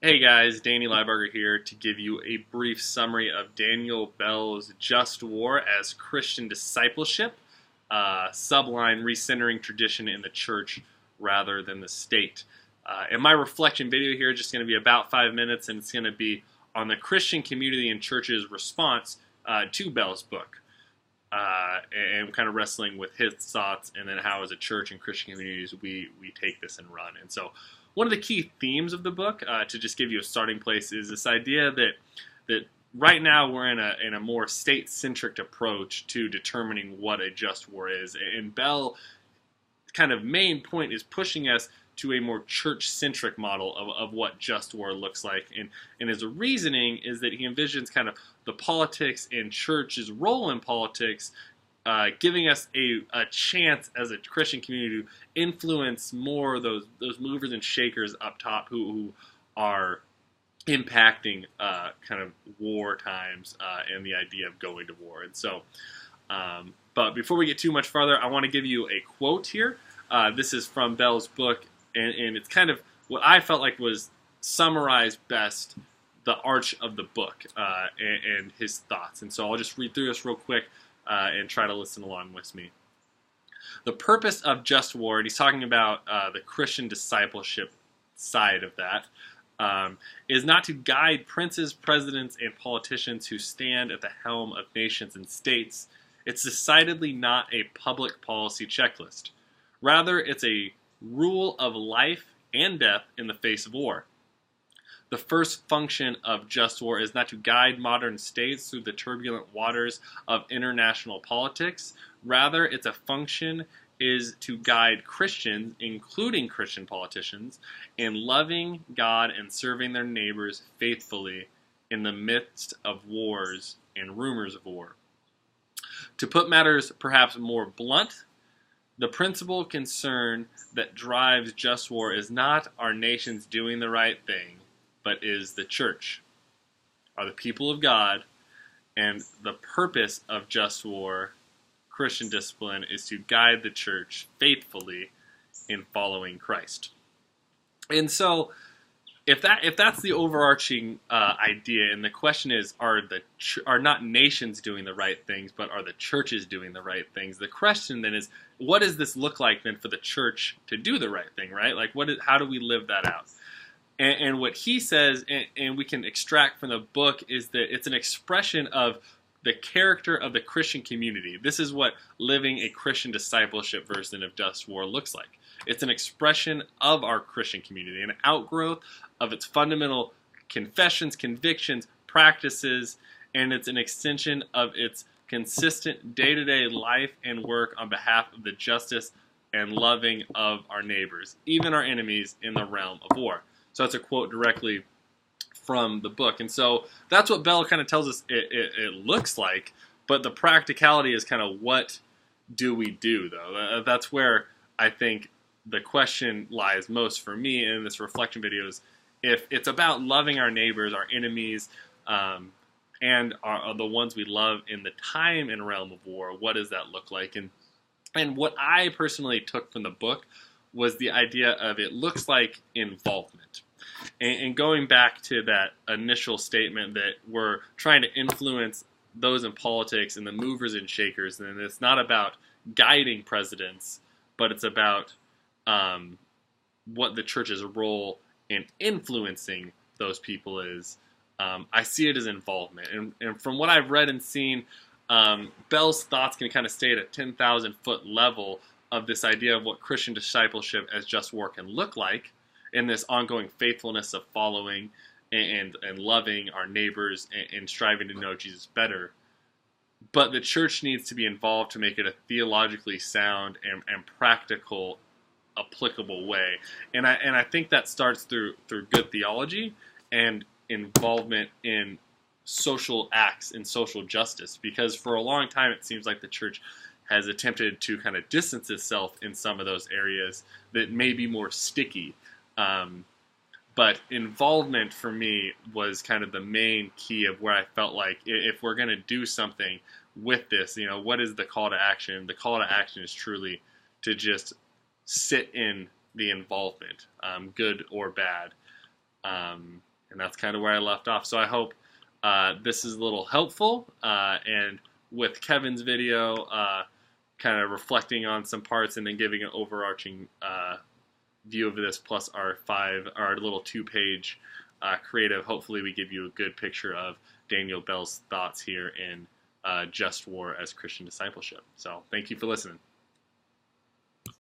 Hey guys, Danny Lieberger here to give you a brief summary of Daniel Bell's Just War as Christian Discipleship, subline recentering tradition in the church rather than the state. And my reflection video here is just going to be about 5 minutes, and it's going to be on the Christian community and church's response to Bell's book. And kind of wrestling with his thoughts, and then how as a church and Christian communities we take this and run. And so one of the key themes of the book, to just give you a starting place, is this idea that right now we're in a more state-centric approach to determining what a just war is. And Bell kind of main point is pushing us to a more church-centric model of what just war looks like. And his reasoning is that he envisions kind of the politics and church's role in politics, giving us a chance as a Christian community to influence more those movers and shakers up top who are impacting kind of war times and the idea of going to war. And so, but before we get too much farther, I want to give you a quote here. This is from Bell's book, and it's kind of what I felt like was summarized best the arch of the book and his thoughts. And so I'll just read through this real quick and try to listen along with me. The purpose of just war, and he's talking about the Christian discipleship side of that, is not to guide princes, presidents, and politicians who stand at the helm of nations and states. It's decidedly not a public policy checklist. Rather, it's a rule of life and death in the face of war. The first function of just war is not to guide modern states through the turbulent waters of international politics. Rather, its a function is to guide Christians, including Christian politicians, in loving God and serving their neighbors faithfully in the midst of wars and rumors of war. To put matters perhaps more blunt, the principal concern that drives just war is not our nations doing the right thing, but is the church, are the people of God, and the purpose of just war, Christian discipline, is to guide the church faithfully in following Christ. And so, if that's the overarching idea, and the question is, are not nations doing the right things, but are the churches doing the right things? The question then is, what does this look like then for the church to do the right thing, right? Like, how do we live that out? And what he says, and we can extract from the book, is that it's an expression of the character of the Christian community. This is what living a Christian discipleship version of Just War looks like. It's an expression of our Christian community, an outgrowth of its fundamental confessions, convictions, practices, and it's an extension of its consistent day-to-day life and work on behalf of the justice and loving of our neighbors, even our enemies in the realm of war. So that's a quote directly from the book. And so that's what Bell kind of tells us it looks like, but the practicality is kind of, what do we do, though? That's where I think the question lies most for me in this reflection video, is if it's about loving our neighbors, our enemies, and the ones we love in the time and realm of war, what does that look like? And what I personally took from the book was the idea of, it looks like involvement. And going back to that initial statement that we're trying to influence those in politics and the movers and shakers, and it's not about guiding presidents, but it's about what the church's role in influencing those people is. I see it as involvement. And from what I've read and seen, Bell's thoughts can kind of stay at a 10,000-foot level of this idea of what Christian discipleship as just war can look like, in this ongoing faithfulness of following and loving our neighbors and striving to know Jesus better. But the church needs to be involved to make it a theologically sound and practical, applicable way. And I think that starts through good theology and involvement in social acts and social justice. Because for a long time it seems like the church has attempted to kind of distance itself in some of those areas that may be more sticky. But involvement for me was kind of the main key of where I felt like, if we're going to do something with this, what is the call to action? The call to action is truly to just sit in the involvement, good or bad. And that's kind of where I left off. So I hope this is a little helpful. And with Kevin's video, kind of reflecting on some parts and then giving an overarching view of this, plus our little 2-page creative, hopefully we give you a good picture of Daniel Bell's thoughts here in Just War as Christian Discipleship. So thank you for listening.